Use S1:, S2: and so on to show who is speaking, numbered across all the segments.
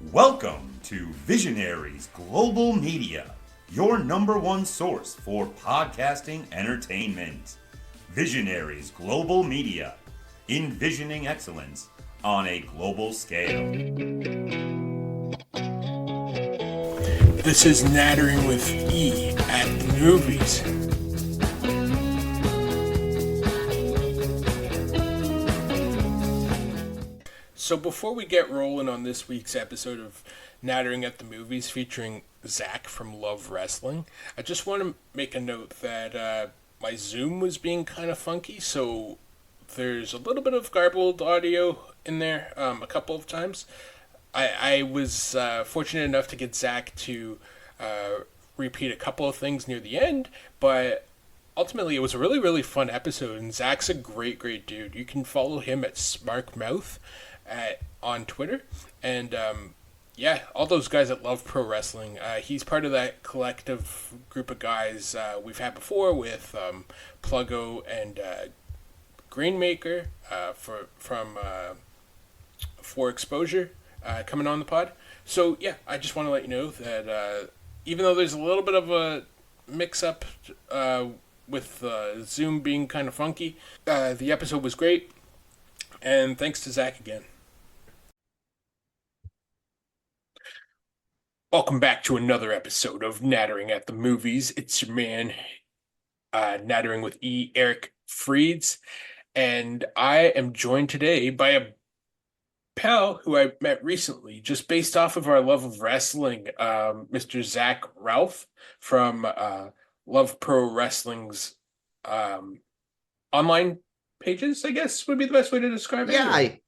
S1: Welcome to Visionaries Global Media, your number one source for podcasting entertainment. Visionaries Global Media, envisioning excellence on a global scale.
S2: This is Nattering with E at the movies. So before we get rolling on this week's episode of Nattering at the Movies featuring Zach from Love Wrestling, I just want to make a note that my Zoom was being kind of funky, so there's a little bit of garbled audio in there a couple of times. I was fortunate enough to get Zach to repeat a couple of things near the end, but ultimately it was a really, really fun episode, and Zach's a great, great dude. You can follow him at SmarkMouth on Twitter, and all those guys that love pro wrestling. He's part of that collective group of guys we've had before with Pluggo and Grainmaker from For Exposure coming on the pod. So yeah, I just want to let you know that even though there's a little bit of a mix-up with Zoom being kind of funky, the episode was great, and thanks to Zach again. Welcome back to another episode of Nattering at the Movies. It's your man, Nattering with E, Eric Freeds, and I am joined today by a pal who I met recently, just based off of our love of wrestling, Mr. Zach Ralph from Love Pro Wrestling's online pages, I guess would be the best way to describe it.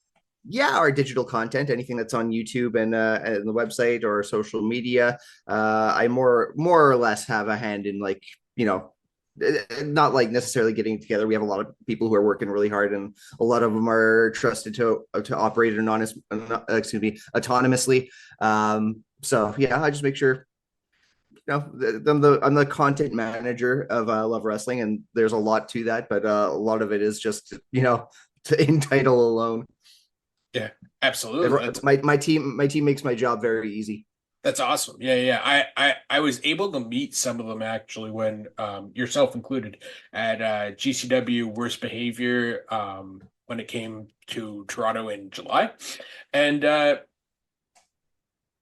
S3: Our digital content, anything that's on YouTube and the website or social media. I more or less have a hand in, like, not like necessarily getting together. We have a lot of people who are working really hard, and a lot of them are trusted to operate autonomously. So yeah, I just make sure. I'm the content manager of Love Wrestling, and there's a lot to that, but a lot of it is just in title alone.
S2: Yeah, absolutely.
S3: My team makes my job very easy.
S2: That's awesome. Yeah. I was able to meet some of them actually when yourself included at GCW Worst Behavior when it came to Toronto in July. And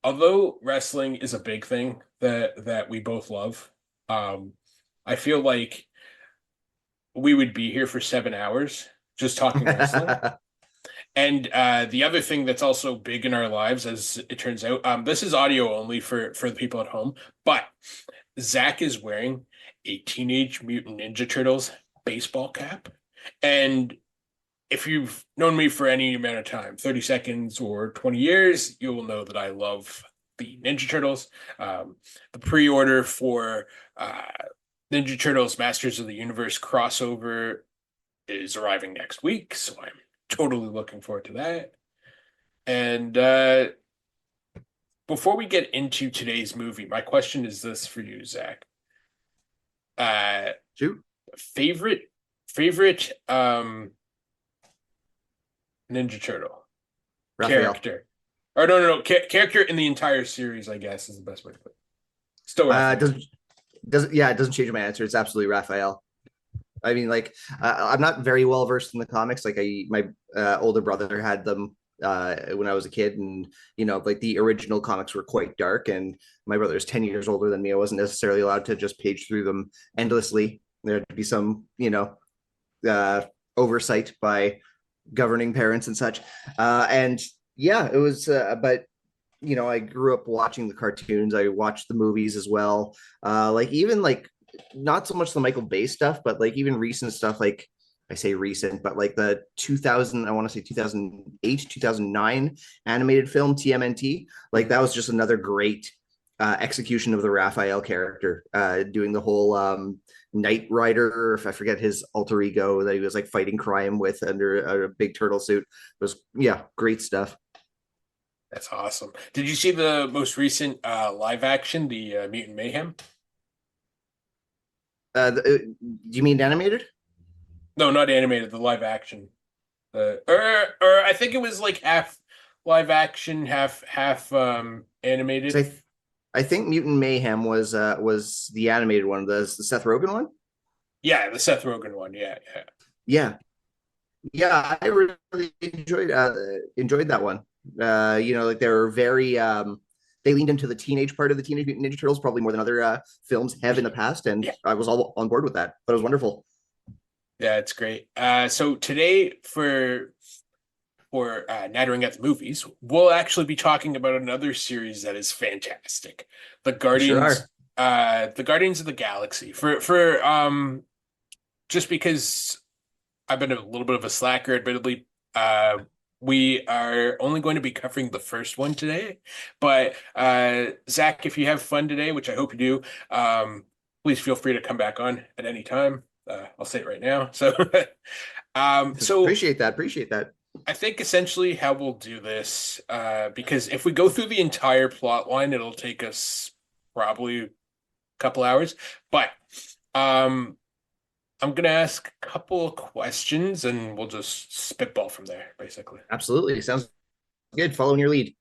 S2: although wrestling is a big thing that we both love, I feel like we would be here for 7 hours just talking wrestling. And the other thing that's also big in our lives, as it turns out, this is audio only for the people at home, but Zach is wearing a Teenage Mutant Ninja Turtles baseball cap. And if you've known me for any amount of time, 30 seconds or 20 years, you will know that I love the Ninja Turtles. The pre-order for Ninja Turtles Masters of the Universe crossover is arriving next week, so I'm totally looking forward to that. And before we get into today's movie, my question is this for you, Zach.
S3: Shoot.
S2: Favorite Ninja Turtle
S3: Raphael.
S2: character. Or no. Character in the entire series, I guess, is the best way to put it. Still
S3: it doesn't change my answer. It's absolutely Raphael. I mean, like, I'm not very well versed in the comics. Like, my older brother had them when I was a kid, and like the original comics were quite dark. And my brother is 10 years older than me. I wasn't necessarily allowed to just page through them endlessly. There had to be some, oversight by governing parents and such. And yeah, it was. But I grew up watching the cartoons. I watched the movies as well. Not so much the Michael Bay stuff, but like even recent stuff, like I say recent, but like the 2008, 2009 animated film TMNT, like that was just another great execution of the Raphael character, doing the whole Knight Rider, if I forget his alter ego that he was like fighting crime with under a big turtle suit. It was, great stuff.
S2: That's awesome. Did you see the most recent live action, the Mutant Mayhem?
S3: Do you mean animated?
S2: No, not animated. The live action. Or I think it was like half live action, half
S3: So
S2: animated.
S3: I think Mutant Mayhem was the animated one, the Seth Rogen one.
S2: Yeah, the Seth Rogen one. Yeah, yeah.
S3: Yeah, yeah, I really enjoyed that one. Like they were very they leaned into the teenage part of the Teenage Mutant Ninja Turtles probably more than other films have in the past, and
S2: Yeah,
S3: I was all on board with that. But it was wonderful.
S2: yeah, it's great. So today for Nattering at the Movies, we'll actually be talking about another series that is fantastic. The
S3: We sure
S2: Guardians,
S3: are.
S2: the Guardians of the Galaxy. For just because I've been a little bit of a slacker, admittedly. We are only going to be covering the first one today, but Zach, if you have fun today, which I hope you do, please feel free to come back on at any time. I'll say it right now. So
S3: Appreciate that. Appreciate that.
S2: I think essentially how we'll do this, because if we go through the entire plot line, it'll take us probably a couple hours, but um. I'm gonna ask a couple of questions and we'll just spitball from there, basically.
S3: Absolutely. Sounds good. Following your lead.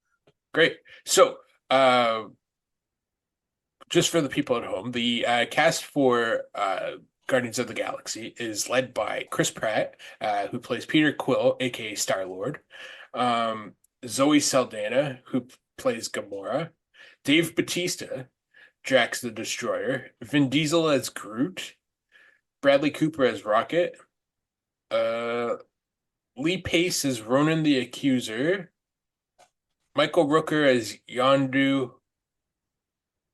S2: Great. So, uh, just for the people at home, the cast for Guardians of the Galaxy is led by Chris Pratt, who plays Peter Quill, aka Star-Lord, Zoe Saldana, who plays Gamora, Dave Bautista, Drax the Destroyer, Vin Diesel as Groot, Bradley Cooper as Rocket, uh, Lee Pace as Ronan the Accuser. Michael Rooker as Yondu.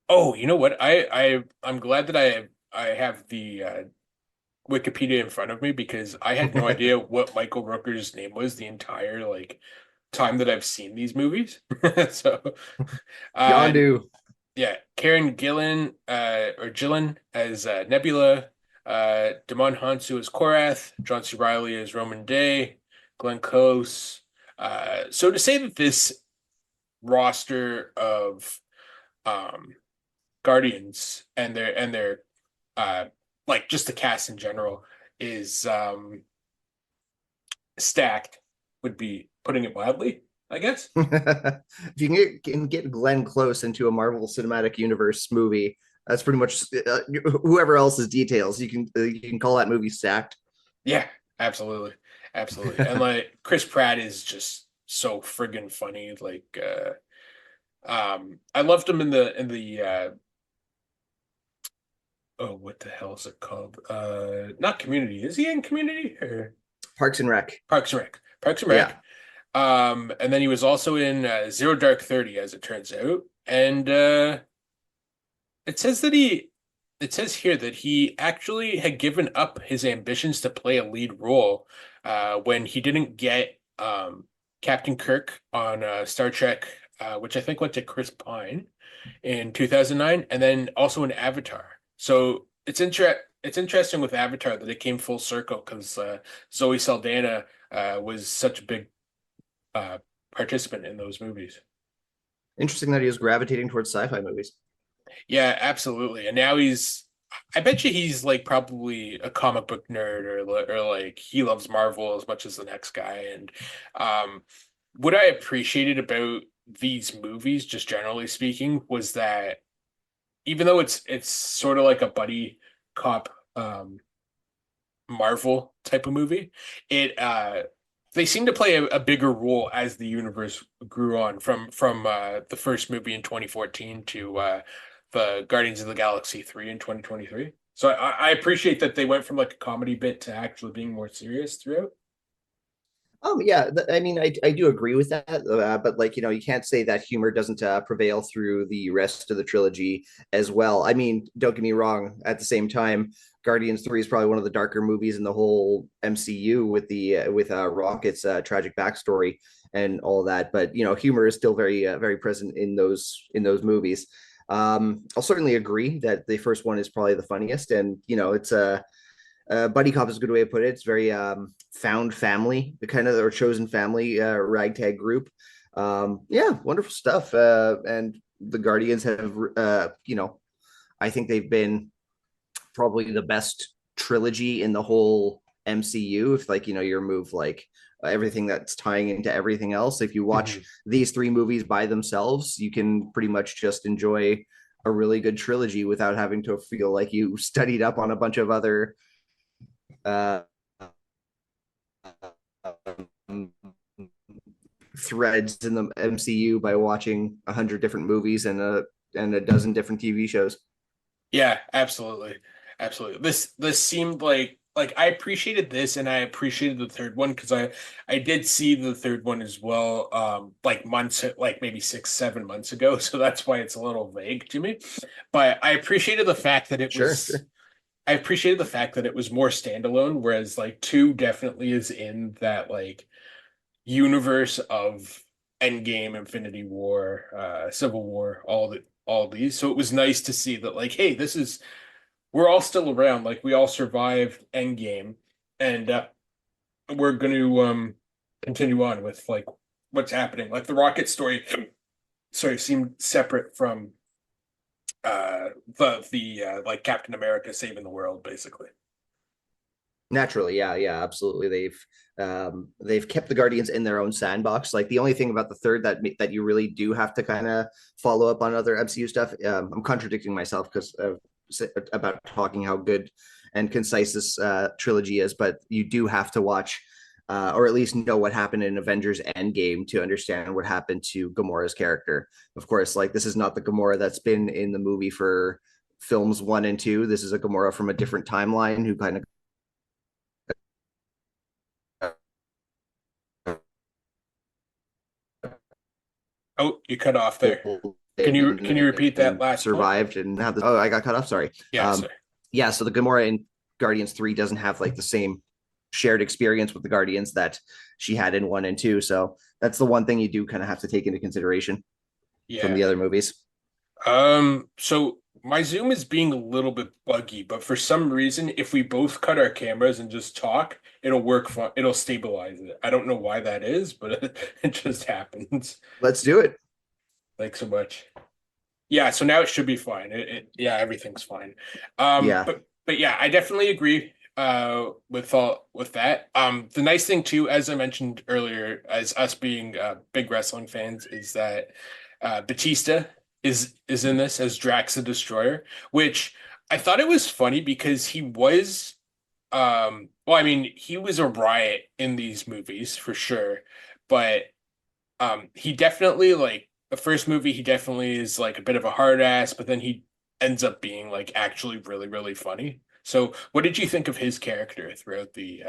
S2: Oh, you know what? I'm glad that I have the Wikipedia in front of me because I had no idea what Michael Rooker's name was the entire like time that I've seen these movies. So, uh,
S3: Yondu.
S2: yeah, Karen Gillan or Gillan as Nebula, Damon Hansu as Korath, John C. Reilly as Roman Day, Glenn Close. So to say that this roster of um, Guardians and their uh, like just the cast in general is stacked would be putting it mildly, I guess.
S3: If you can get Glenn Close into a Marvel Cinematic Universe movie, that's pretty much whoever else's details. You can call that movie stacked.
S2: Yeah, absolutely. Absolutely. And like Chris Pratt is just so friggin' funny. Like I loved him in the oh, what the hell is it called? Not Community. Is he in Community or
S3: Parks and Rec.
S2: Parks and Rec? Parks and
S3: Yeah.
S2: Rec. And then he was also in Zero Dark 30, as it turns out. And it says that it says here that he actually had given up his ambitions to play a lead role when he didn't get Captain Kirk on Star Trek, which I think went to Chris Pine in 2009, and then also in Avatar. So it's interesting with Avatar that it came full circle because Zoe Saldana was such a big uh, participant in those movies.
S3: Interesting that he was gravitating towards sci-fi movies.
S2: Yeah, absolutely. And now I bet you he's like probably a comic book nerd or like he loves Marvel as much as the next guy. And um, what I appreciated about these movies, just generally speaking, was that even though it's sort of like a buddy cop Marvel type of movie, it they seem to play a bigger role as the universe grew on from the first movie in 2014 to the Guardians of the Galaxy 3 in 2023. So I appreciate that they went from like a comedy bit to actually being more serious throughout.
S3: Yeah, I mean, I do agree with that, but like you can't say that humor doesn't prevail through the rest of the trilogy as well. I mean, don't get me wrong. At the same time, Guardians 3 is probably one of the darker movies in the whole MCU with the with Rocket's tragic backstory and all that. But humor is still very present in those movies. I'll certainly agree that the first one is probably the funniest, and it's a buddy cop is a good way to put it. It's very found family, the kind of or chosen family ragtag group. Yeah, wonderful stuff. And the Guardians have, I think they've been probably the best trilogy in the whole MCU. If like you remove like everything that's tying into everything else. If you watch
S2: Mhm.
S3: these three movies by themselves, you can pretty much just enjoy a really good trilogy without having to feel like you studied up on a bunch of other uh, um, threads in the MCU by watching 100 different movies and a dozen different TV shows.
S2: Yeah, absolutely. Absolutely. This seemed like I appreciated this and I appreciated the third one because I did see the third one as well like months like maybe 6 7 months ago, so that's why it's a little vague to me. But
S3: Sure, sure.
S2: I appreciated the fact that it was more standalone, whereas like two definitely is in that like universe of Endgame, Infinity War, Civil War, all these. So it was nice to see that like, hey, this is we're all still around. Like we all survived Endgame, and we're going to continue on with like what's happening. Like the Rocket story, sorry, seemed separate from the like Captain America saving the world, basically.
S3: Naturally, yeah, yeah, absolutely. They've kept the Guardians in their own sandbox. Like the only thing about the third that you really do have to kind of follow up on other MCU stuff. I'm contradicting myself because about talking how good and concise this trilogy is, but you do have to watch or at least know what happened in Avengers Endgame to understand what happened to Gamora's character. Of course, like this is not the Gamora that's been in the movie for films one and two. This is a Gamora from a different timeline who kind of
S2: Oh, you cut off there. Can you repeat that
S3: and
S2: last point?
S3: survived and had the oh I got cut off, sorry.
S2: Yeah, sorry.
S3: Yeah, so the Gamora in Guardians 3 doesn't have like the same shared experience with the Guardians that she had in 1 and 2, so that's the one thing you do kind of have to take into consideration from
S2: Yeah.
S3: the other movies.
S2: So my Zoom is being a little bit buggy, but for some reason, if we both cut our cameras and just talk, it'll work fine. It'll stabilize it. I don't know why that is, but it just happens.
S3: Let's do it.
S2: Thanks so much. Yeah, so now it should be fine. Yeah, everything's fine.
S3: Yeah.
S2: But yeah, I definitely agree with that. The nice thing too, as I mentioned earlier, as us being big wrestling fans, is that Batista is in this as Drax the Destroyer, which I thought it was funny because he was well, I mean, he was a riot in these movies for sure, but he definitely like the first movie he definitely is like a bit of a hard ass, but then he ends up being like actually really really funny. So what did you think of his character throughout the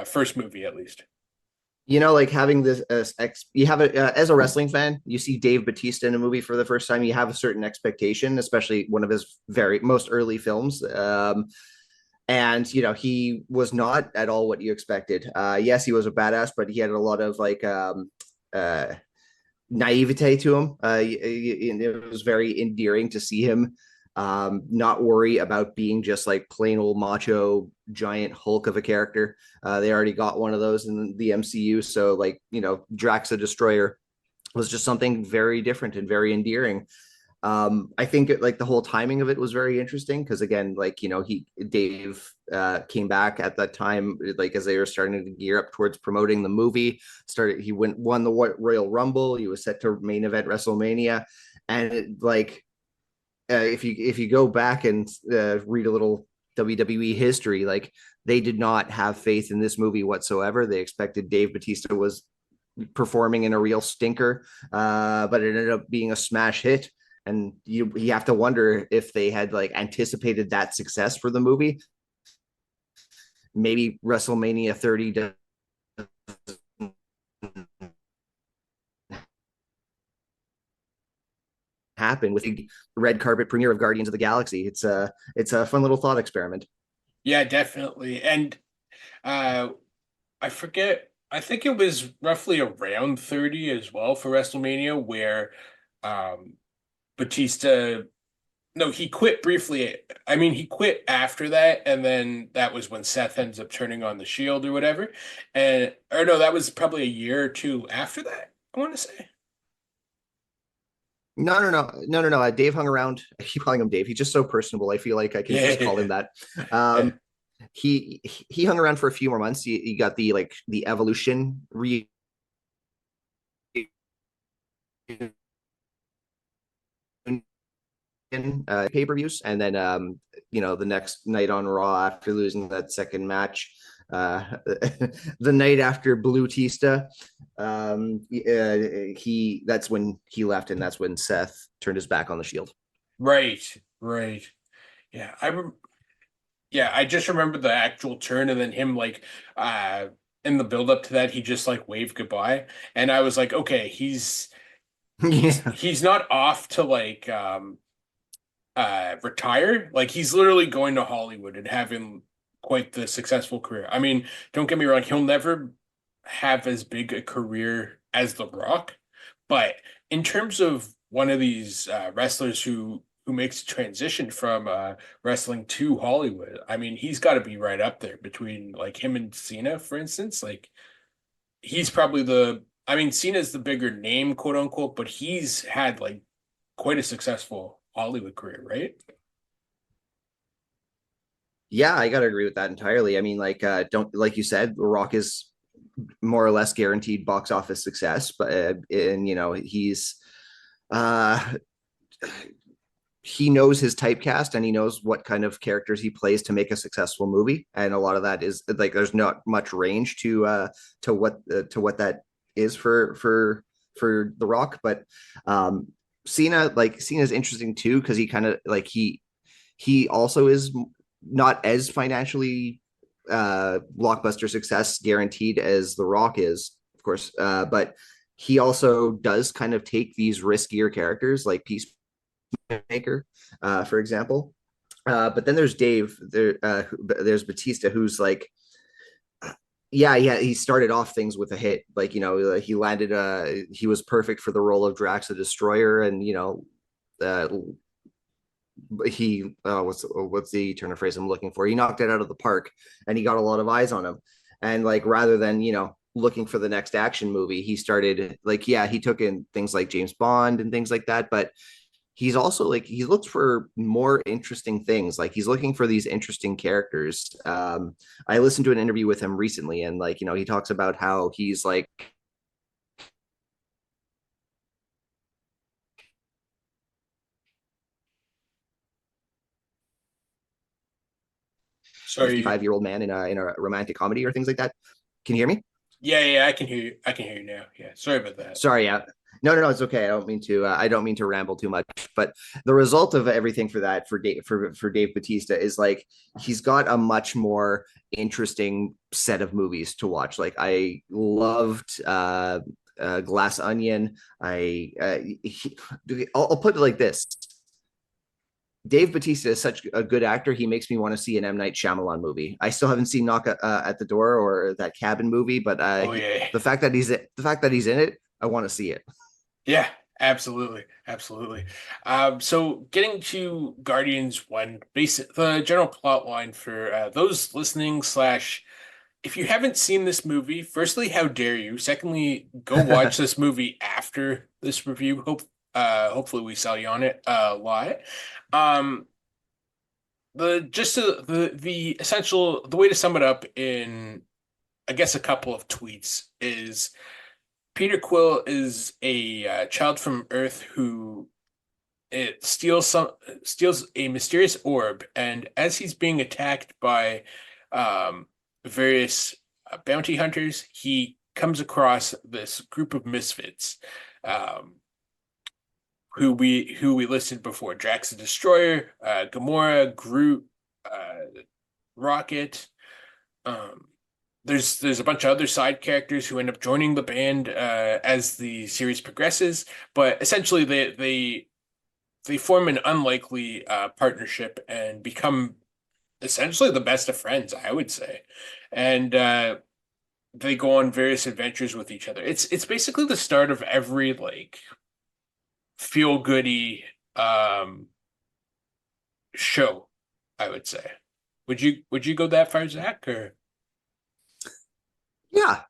S2: first movie at least?
S3: You know, like having this you have a as a wrestling fan, you see Dave Batista in a movie for the first time, you have a certain expectation, especially one of his very most early films. And you know, he was not at all what you expected. Yes, he was a badass, but he had a lot of like uh naivete to him. It was very endearing to see him not worry about being just like plain old macho giant Hulk of a character. They already got one of those in the MCU, so like you know, Drax the Destroyer was just something very different and very endearing. I think like the whole timing of it was very interesting because again, like you know, Dave came back at that time, like as they were starting to gear up towards promoting the movie. He won the Royal Rumble. He was set to main event WrestleMania, and like if you go back and read a little WWE history, like they did not have faith in this movie whatsoever. They expected Dave Batista was performing in a real stinker, but it ended up being a smash hit. And you have to wonder if they had like anticipated that success for the movie. Maybe WrestleMania 30 doesn't happen with the red carpet premiere of Guardians of the Galaxy. It's a fun little thought experiment.
S2: Yeah, definitely. And uh I forget, I think it was roughly around 30 as well for WrestleMania where um Batista no, he quit briefly. I mean, he quit after that, and then that was when Seth ends up turning on the Shield or whatever. And or no, that was probably a year or two after that, I want to say.
S3: No. Dave hung around. I keep calling him Dave. He's just so personable. I feel like I can
S2: Yeah,
S3: just call him that.
S2: yeah.
S3: Um, he hung around for a few more months. He got the Evolution pay-per-views, and then the next night on Raw after losing that second match, the night after Blue Tista, he that's when he left, and that's when Seth turned his back on the Shield.
S2: Right, right. Yeah, yeah, I just remember the actual turn and then him like in the build up to that he just like waved goodbye and I was like, okay,
S3: Yeah.
S2: he's not off to like retire. Like he's literally going to Hollywood and having quite the successful career. I mean, don't get me wrong, he'll never have as big a career as The Rock, but in terms of one of these wrestlers who makes a transition from wrestling to Hollywood, I mean, he's got to be right up there between like him and Cena, for instance. Like he's probably I mean, Cena's the bigger name, quote unquote, but he's had like quite a successful Hollywood career, right?
S3: Yeah, I gotta agree with that entirely. I mean, don't like you said, The Rock is more or less guaranteed box office success, but and uh he knows his typecast and he knows what kind of characters he plays to make a successful movie, and a lot of that is like there's not much range to what that is for The Rock, but Cena's interesting too because he kind of like he also is not as financially blockbuster success guaranteed as The Rock is, of course, but he also does kind of take these riskier characters like Peacemaker, for example. But then there's there's Batista, who's like, yeah, he started off things with a hit, like he landed, he was perfect for the role of Drax the Destroyer, and uh, what's the turn of phrase I'm looking for? He knocked it out of the park, and he got a lot of eyes on him. And like rather than looking for the next action movie, he started like he took in things like James Bond and things like that, but he's also like he looks for more interesting things. Like he's looking for these interesting characters. I listened to an interview with him recently, and like he talks about how he's like a
S2: Sorry.
S3: 55-year-old man in a romantic comedy or things like that. Can you hear me?
S2: Yeah, yeah, I can hear you. I can hear you now. Yeah, sorry about that.
S3: Sorry, yeah. No, it's okay. I don't mean to ramble too much, but the result of everything for that for Dave Batista is like he's got a much more interesting set of movies to watch. Like I loved Glass Onion. I'll put it like this: Dave Batista is such a good actor. He makes me want to see an M. Night Shyamalan movie. I still haven't seen Knock at the Door or that Cabin movie, but
S2: Oh yeah.
S3: the fact that he's in it, I want to see it.
S2: Yeah, absolutely. Absolutely. So getting to Guardians 1, the general plot line for those listening slash if you haven't seen this movie, firstly, how dare you? Secondly, go watch this movie after this review. Hopefully we sell you on it a lot. Um, the essential the way to sum it up in I guess a couple of tweets is Peter Quill is a child from Earth who it steals a mysterious orb, and as he's being attacked by um, various bounty hunters, he comes across this group of misfits, um, who we listed before: Drax the Destroyer, Gamora, Groot, Rocket. Um, there's a bunch of other side characters who end up joining the band as the series progresses, but essentially they form an unlikely partnership and become essentially the best of friends, I would say. And they go on various adventures with each other. It's basically the start of every like feel goody show, I would say. Would you go that far, Zach? Or
S3: Yeah.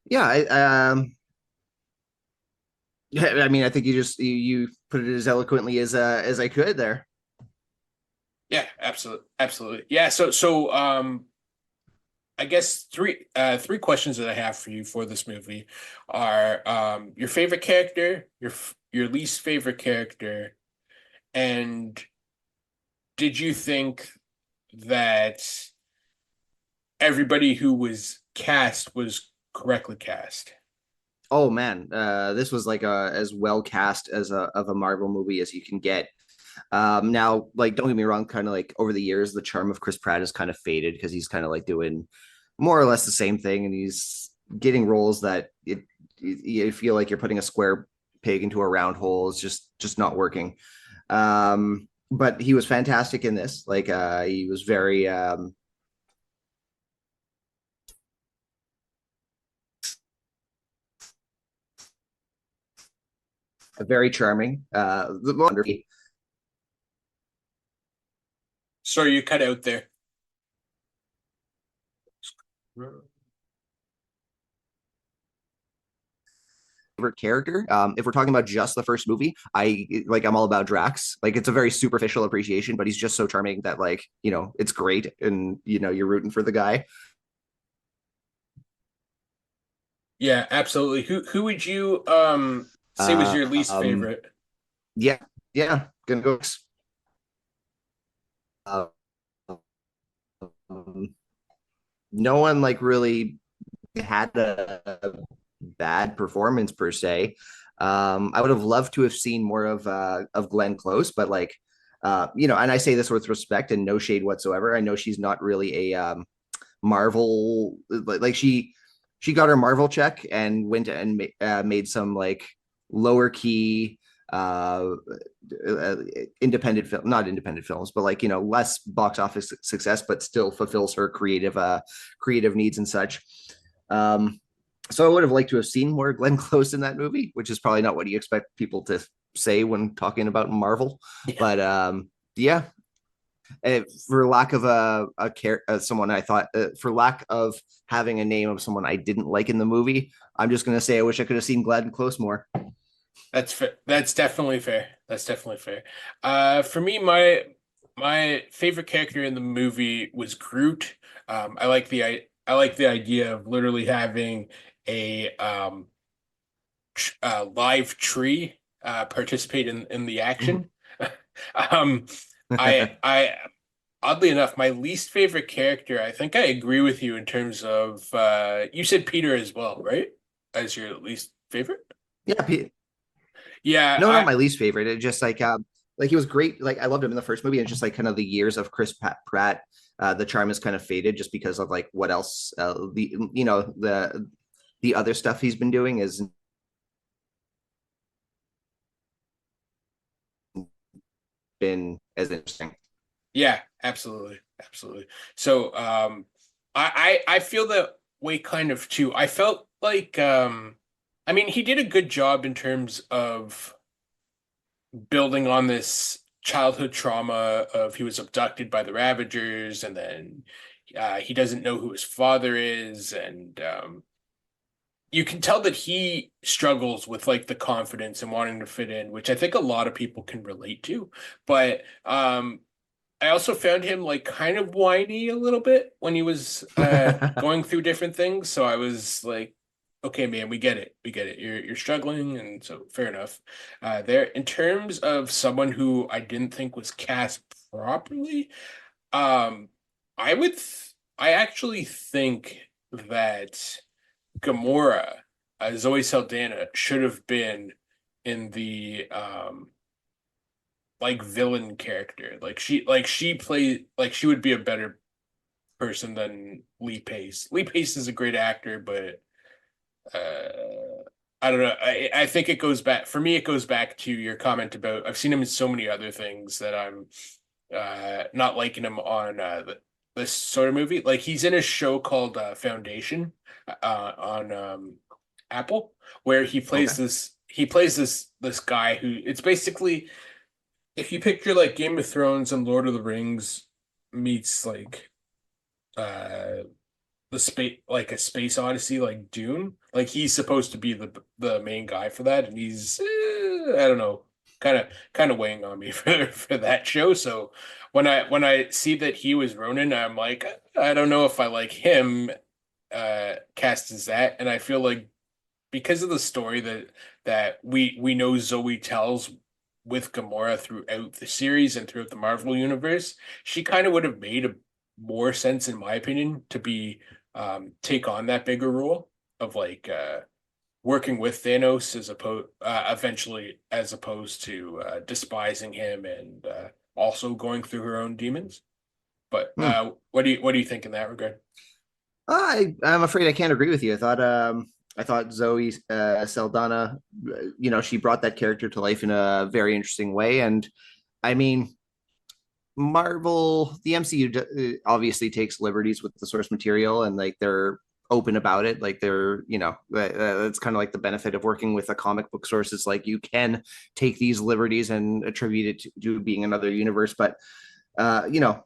S3: I mean, I think you put it as eloquently as I could there.
S2: yeah, absolutely, absolutely. Yeah, so I guess three questions that I have for you for this movie are your favorite character, your least favorite character, and did you think that everybody who was cast was correctly cast?
S3: Oh man, this was like as well cast as a Marvel movie as you can get. Now, like, don't get me wrong, kind of like over the years, the charm of Chris Pratt has kind of faded because he's kind of like doing more or less the same thing, and he's getting roles that you feel like you're putting a square peg into a round hole. It's just not working. But he was fantastic in this. Like, he was very charming.
S2: Sorry, you cut out there.
S3: Favorite character. If we're talking about just the first movie, I'm all about Drax. Like, it's a very superficial appreciation, but he's just so charming that, like, it's great, and you're rooting for the guy.
S2: Yeah, absolutely. Who would you say was
S3: Uh,
S2: your least
S3: um,
S2: favorite?
S3: yeah, yeah, gonna go. Uh, um, no one like really had a bad performance per se. I would have loved to have seen more of Glenn Close, but like, and I say this with respect and no shade whatsoever. I know she's not really a Marvel, like she got her Marvel check and went and made some like lower key uh, independent film, not independent films, but like, less box office success, but still fulfills her creative needs and such. Um, so I would have liked to have seen more Glenn Close in that movie, which is probably not what you expect people to say when talking about Marvel.
S2: Yeah.
S3: But yeah, for lack of someone I thought, for lack of having a name of someone I didn't like in the movie, I'm just gonna say I wish I could have seen Glenn Close more.
S2: That's fair. That's definitely fair. That's definitely fair. For me, my favorite character in the movie was Groot. I like the idea of literally having a live tree participate in the action. Um, I oddly enough, my least favorite character, I think I agree with you in terms of you said Peter as well, right? As your least favorite?
S3: Yeah,
S2: Yeah,
S3: no, not my least favorite. It just like he was great. Like, I loved him in the first movie, and just like kind of the years of Pratt, the charm has kind of faded just because of like what else, the other stuff he's been doing has been as interesting.
S2: yeah, absolutely, absolutely. So, I feel that way kind of too. I felt like, I mean, he did a good job in terms of building on this childhood trauma of he was abducted by the Ravagers, and then he doesn't know who his father is, and you can tell that he struggles with like the confidence and wanting to fit in, which I think a lot of people can relate to. But I also found him like kind of whiny a little bit when he was going through different things. So I was like, okay, man, we get it. We get it. You're struggling, and so fair enough. There, in terms of someone who I didn't think was cast properly, um, I actually think that Gamora, Zoe Saldana, should have been in the like villain character. Like she played like she would be a better person than Lee Pace. Lee Pace is a great actor, but I don't know. I think it goes back for me. It goes back to your comment about I've seen him in so many other things that I'm not liking him on this sort of movie. Like he's in a show called Foundation on Apple, where
S3: Okay.
S2: he plays this guy who it's basically if you picture like Game of Thrones and Lord of the Rings meets like uh the space like a space odyssey like Dune, like he's supposed to be the main guy for that, and he's I don't know. kind of weighing on me for that show. So when I see that he was Ronan, I'm like, I don't know if I like him cast as that, and I feel like because of the story that we know Zoe tells with Gamora throughout the series and throughout the Marvel universe, she kind of would have made more sense, in my opinion, to be take on that bigger role of like working with Thanos as opposed eventually as opposed to despising him and also going through her own demons. But
S3: Hmm.
S2: what do you think in that regard?
S3: I'm afraid I can't agree with you. I thought Zoe Saldana, she brought that character to life in a very interesting way. And I mean, Marvel, the MCU obviously takes liberties with the source material, and like they're open about it. Like they're, that's kind of like the benefit of working with a comic book source. It's like you can take these liberties and attribute it to being another universe. But uh, you know,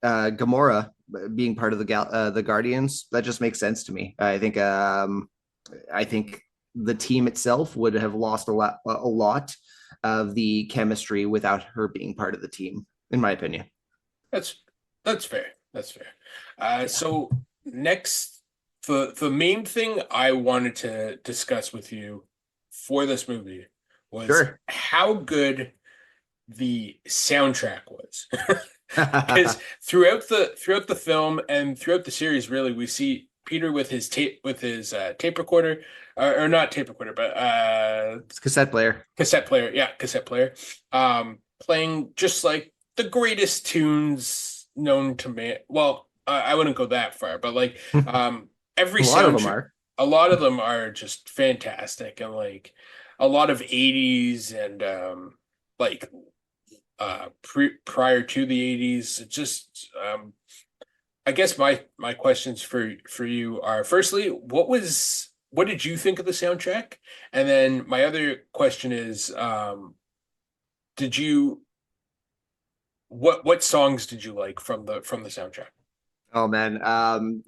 S3: Gamora being part of the Guardians, that just makes sense to me. I think the team itself would have lost a lot of the chemistry without her being part of the team, in my opinion.
S2: That's that's fair. That's fair.
S3: Yeah.
S2: So next, the main thing I wanted to discuss with you for this movie was
S3: Sure.
S2: how good the soundtrack was. Because throughout the film and throughout the series, really, we see Peter with his tape recorder, or not tape recorder, but
S3: It's cassette player.
S2: cassette player. Yeah, cassette player. Playing just like the greatest tunes known to man. Well, I wouldn't go that far, but like
S3: A
S2: every
S3: lot of them
S2: soundtrack,
S3: are.
S2: a lot of them are just fantastic, and like a lot of 80s and like prior to the 80s. It just I guess my questions for you are, firstly, what did you think of the soundtrack? And then my other question is, did you what songs did you like from the soundtrack?
S3: Oh man,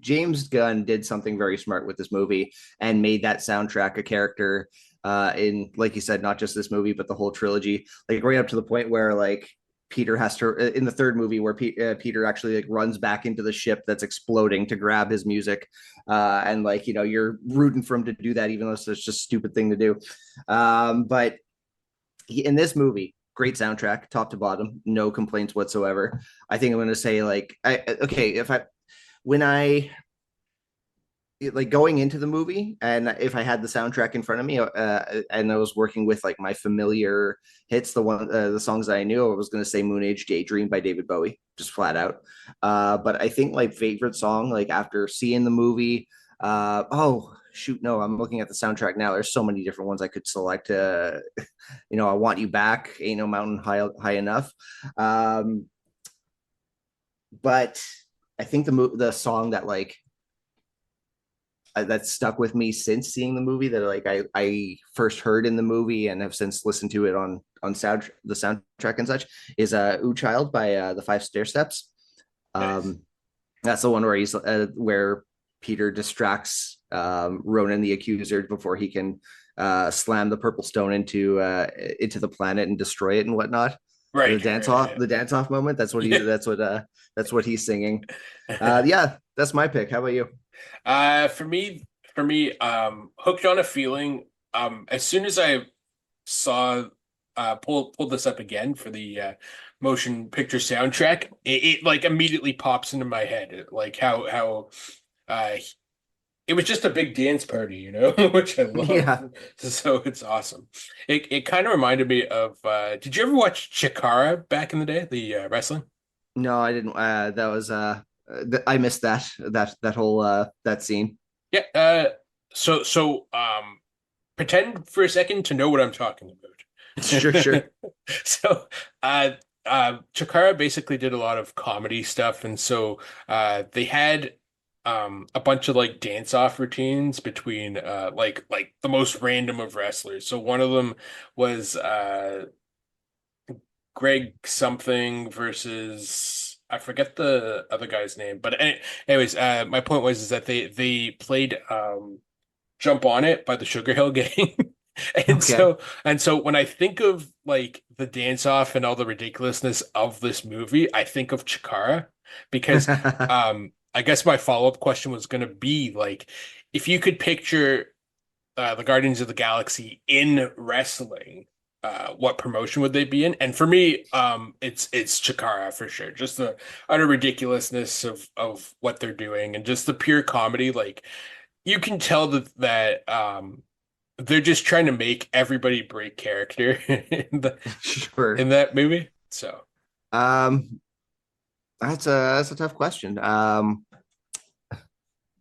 S3: James Gunn did something very smart with this movie and made that soundtrack a character in, like you said, not just this movie but the whole trilogy. Like right up to the point where like Peter has to in the third movie where Peter actually like runs back into the ship that's exploding to grab his music, and like you're rooting for him to do that even though it's just a stupid thing to do. But in this movie, great soundtrack, top to bottom, no complaints whatsoever. I think I'm going to say like, okay, if I when I like going into the movie and if I had the soundtrack in front of me, and I was working with like my familiar hits, the songs that I knew, I was going to say Moon Age Daydream by David Bowie, just flat out. But I think like favorite song, like after seeing the movie, oh shoot, no, I'm looking at the soundtrack now. There's so many different ones I could select. I Want You Back, Ain't No Mountain High Enough. Um, but I think the song that like that stuck with me since seeing the movie, that like I first heard in the movie and have since listened to it on the soundtrack and such, is "Ooh Child" by the Five Stair Steps.
S2: Nice.
S3: Um, that's the one where he's where Peter distracts Ronan the Accuser before he can slam the Purple Stone into the planet and destroy it and whatnot. The
S2: Right,
S3: dance off,
S2: right,
S3: the dance off moment. That's what he.
S2: yeah.
S3: That's what he's singing.
S2: Yeah.
S3: Yeah, that's my pick. How about you?
S2: For me, Hooked on a Feeling. As soon as I saw pulled this up again for the motion picture soundtrack, it like immediately pops into my head. Like how uh it was just a big dance party, which I love.
S3: Yeah.
S2: So it's awesome. It kind of reminded me of did you ever watch Chikara back in the day, the wrestling?
S3: No, I didn't. That was I missed that whole that scene.
S2: Yeah, so pretend for a second to know what I'm talking
S3: Sure,
S2: about.
S3: sure.
S2: So, Chikara basically did a lot of comedy stuff, and so they had a bunch of like dance off routines between like the most random of wrestlers. So one of them was Greg something versus I forget the other guy's name, but anyways, my point was is that they played Jump on It by the Sugar Hill Gang. And
S3: Okay.
S2: so when I think of like the dance off and all the ridiculousness of this movie, I think of Chikara because I guess my follow-up question was going to be like if you could picture the Guardians of the Galaxy in wrestling, what promotion would they be in? And for me, it's Chikara for sure. Just the utter ridiculousness of what they're doing and just the pure comedy. Like you can tell that they're just trying to make everybody break character
S3: Sure.
S2: in that movie. So
S3: Um, that's a tough question.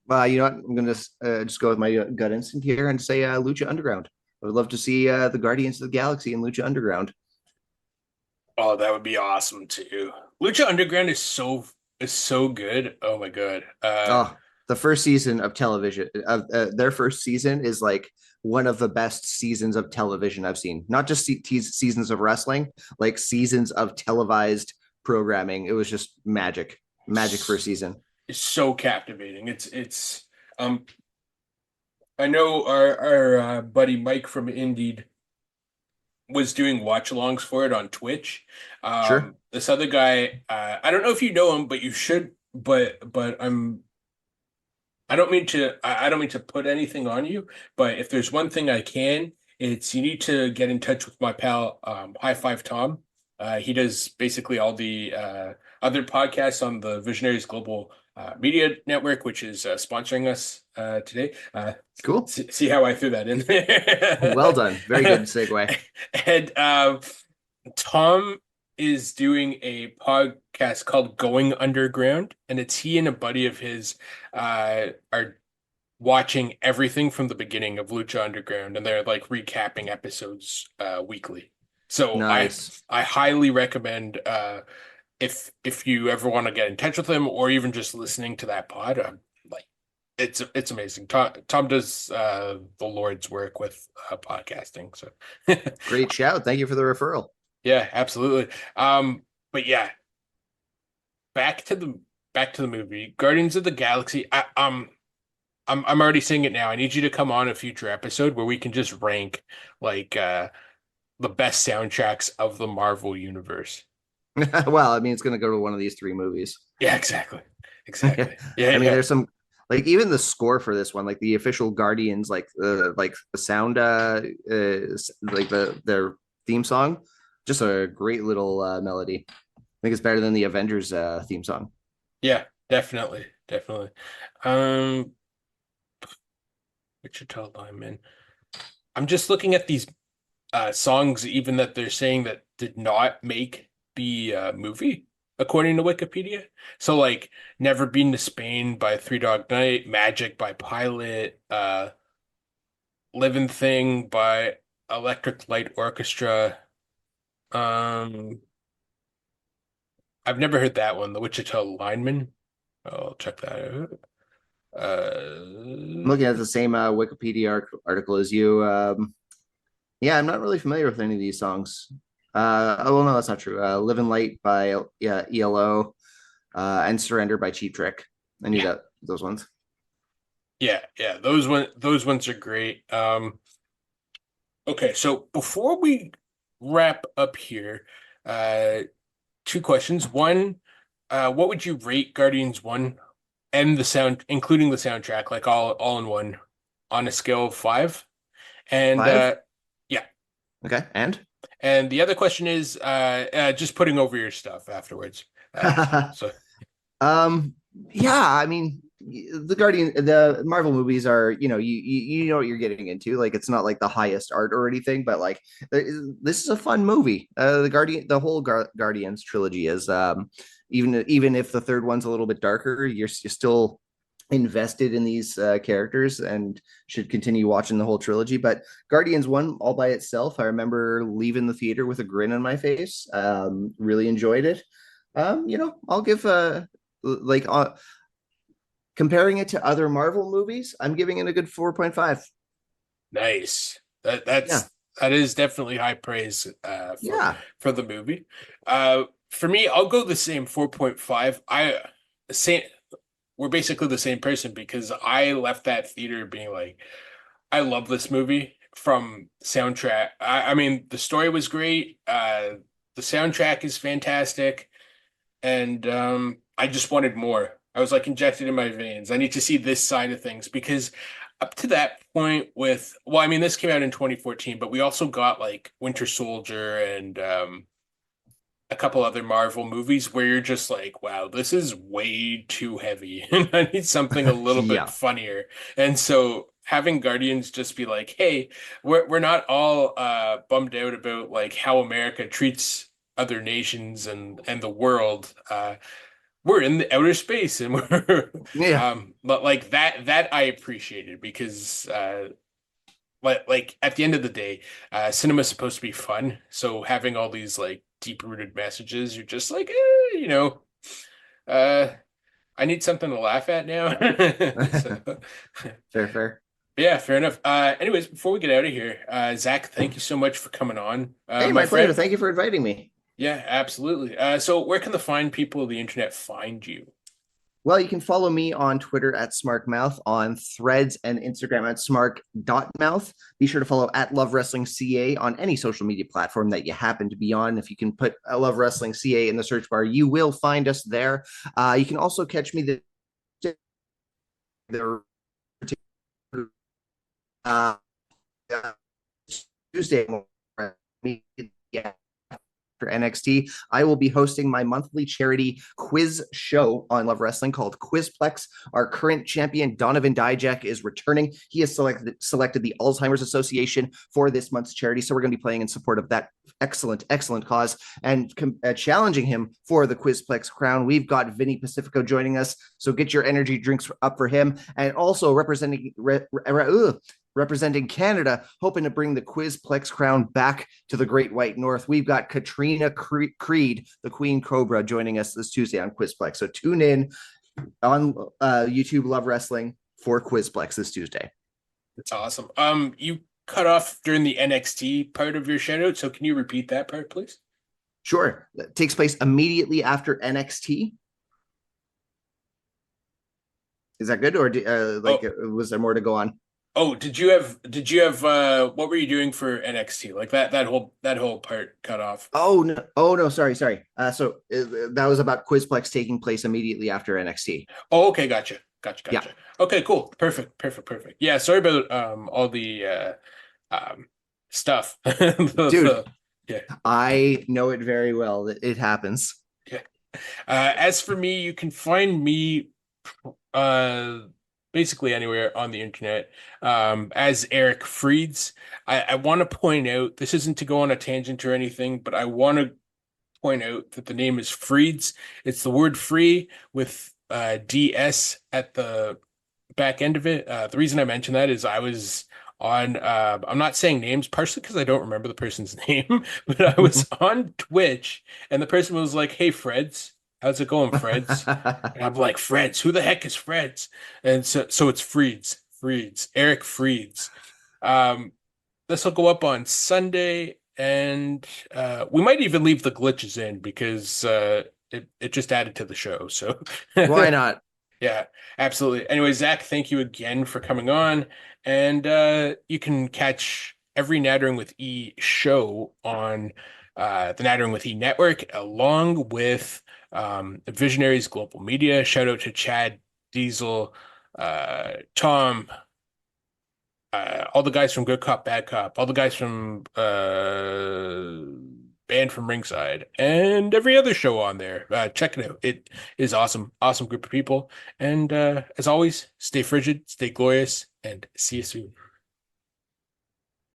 S3: Well, you know what? I'm gonna just go with my gut instinct here and say Lucha Underground. I would love to see the Guardians of the Galaxy in Lucha Underground.
S2: oh, that would be awesome too. Lucha Underground is so good. Oh my God.
S3: Oh, the first season of television, their first season is like one of the best seasons of television I've seen. Not just seasons of wrestling, like seasons of televised programming. It was just magic, magic first season.
S2: Is so captivating. It's um I know our buddy Mike from Indeed was doing watch-alongs for it on Twitch.
S3: Sure.
S2: This other guy, I don't know if you know him, but you should. But I don't mean to put anything on you. But if there's one thing I can, it's you need to get in touch with my pal, High Five Tom. He does basically all the other podcasts on the Visionaries Global Media Network, which is sponsoring us today.
S3: Cool.
S2: See how I threw that in
S3: Well done. Very good
S2: there.
S3: segue.
S2: And Tom is doing a podcast called Going Underground, and it's he and a buddy of his are watching everything from the beginning of Lucha Underground, and they're like recapping episodes weekly. So
S3: Nice.
S2: I highly recommend if you ever want to get in touch with him or even just listening to that pod, like it's amazing. Tom does the Lord's work with podcasting, so
S3: Great shout. Thank you for the referral.
S2: yeah, absolutely. But yeah, back to the back to the movie, Guardians of the Galaxy. I'm already saying it now. I need you to come on a future episode where we can just rank like the best soundtracks of the Marvel universe.
S3: Well, I mean, it's going to go to one of these three movies.
S2: Yeah, exactly.
S3: I
S2: Exactly. Yeah,
S3: mean,
S2: yeah.
S3: there's some like even the score for this one, like the official Guardians, like the sound, like their theme song, just a great little melody. I think it's better than the Avengers theme song.
S2: Yeah, definitely. Definitely. Um, Wichita Lineman. I'm just looking at these songs even that they're saying that did not make the movie, according to Wikipedia. So like Never Been to Spain by Three Dog Night, Magic by Pilot, Living Thing by Electric Light Orchestra. Um, I've never heard that one, the Wichita Lineman. I'll check that out.
S3: I'm looking at the same Wikipedia article as you. Yeah, I'm not really familiar with any of these songs. Oh, well, no, that's not true. Live and Light by yeah, ELO, and Surrender by Cheap Trick. I knew
S2: Yeah,
S3: that those ones.
S2: yeah. Those ones are great. Okay, so before we wrap up here, uh, two questions. One, what would you rate Guardians 1 and the sound, including the soundtrack, like all in one, on a scale of 5? And
S3: Five.
S2: yeah,
S3: Okay, and
S2: and the other question is just putting over your stuff afterwards. So
S3: um, yeah, I mean, the Marvel movies are, you know what you're getting into. Like, it's not like the highest art or anything, but like, this is a fun movie. The whole Guardians trilogy is, even if the third one's a little bit darker, you're still invested in these characters and should continue watching the whole trilogy. But Guardians 1 all by itself, I remember leaving the theater with a grin on my face. Really enjoyed it. I'll give like comparing it to other Marvel movies, I'm giving it a good 4.5.
S2: nice.
S3: Yeah.
S2: That is definitely high praise
S3: Yeah.
S2: for the movie. For me, I'll go the same 4.5. Same we're basically the same person because I left that theater being like, I love this movie. from soundtrack. I mean, the story was great. The soundtrack is fantastic, and I just wanted more. I was like injected in my veins. I need to see this side of things because up to that point with, well, I mean, this came out in 2014, but we also got like Winter Soldier and a couple other Marvel movies where you're just like, wow, this is way too heavy and I need something a little bit
S3: Yeah.
S2: funnier. And so having Guardians just be like, hey, we're not all bummed out about like how America treats other nations and the world. We're in the outer space and we're
S3: Yeah.
S2: but like that I appreciated because like at the end of the day, cinema is supposed to be fun. So having all these like deep-rooted messages, you're just like, uh, I need something to laugh at now. So,
S3: Fair, fair.
S2: yeah, fair enough. Anyways, before we get out of here, Zach, thank you so much for coming on,
S3: Hey,
S2: my
S3: my pleasure.
S2: friend.
S3: Thank you for inviting me.
S2: Yeah, absolutely. So where can the fine people of the internet find you?
S3: Well, you can follow me on Twitter at SmarkMouth, on Threads and Instagram at Smark.mouth. Be sure to follow at Love Wrestling CA on any social media platform that you happen to be on. If you can put Love Wrestling CA in the search bar, you will find us there. You can also catch me the uh, Tuesday morning for NXT. I will be hosting my monthly charity quiz show on Love Wrestling called Quizplex. Our current champion, Donovan Dijak, is returning. He has selected the Alzheimer's Association for this month's charity. So we're going to be playing in support of that excellent cause and challenging him for the Quizplex crown. We've got Vinny Pacifico joining us. So get your energy drinks up for him. And also representing Canada, hoping to bring the Quizplex crown back to the Great White North. We've got Katrina Creed, the Queen Cobra, joining us this Tuesday on Quizplex. So tune in on YouTube Love Wrestling for Quizplex this Tuesday.
S2: That's awesome. You cut off during the NXT part of your shout out, so can you repeat that part, please?
S3: Sure. It takes place immediately after NXT. Is that good, or was there more to go on?
S2: Oh, did you have what were you doing for NXT? Like that whole part cut off.
S3: Oh no, sorry. That was about Quizplex taking place immediately after NXT.
S2: Oh, okay, gotcha. Gotcha,
S3: Yeah.
S2: gotcha. Okay, cool. Perfect. Yeah, sorry about all the stuff.
S3: Dude,
S2: yeah.
S3: I know it very well. It happens.
S2: Yeah. As for me, you can find me uh basically anywhere on the internet as Eric Freeds. I want to point out, this isn't to go on a tangent or anything, but I want to point out that the name is Freeds. It's the word free with DS at the back end of it. The reason I mention that is I was on I'm not saying names partially because I don't remember the person's name, but I was on Twitch and the person was like, "Hey Freds, how's it going, Freds?" And I'm like, "Freds, who the heck is Freds?" And so it's Freeds, Eric Freeds. This will go up on Sunday, and we might even leave the glitches in because it just added to the show. So
S3: Why not?
S2: yeah, absolutely. Anyway, Zach, thank you again for coming on. And you can catch every Nattering with E show on the Nattering with E network, along with Visionaries Global Media. Shout out to Chad, Diesel, Tom, all the guys from Good Cop, Bad Cop, all the guys from Band from Ringside, and every other show on there. Check it out. It is awesome. Awesome group of people. And as always, stay frigid, stay glorious, and see you soon.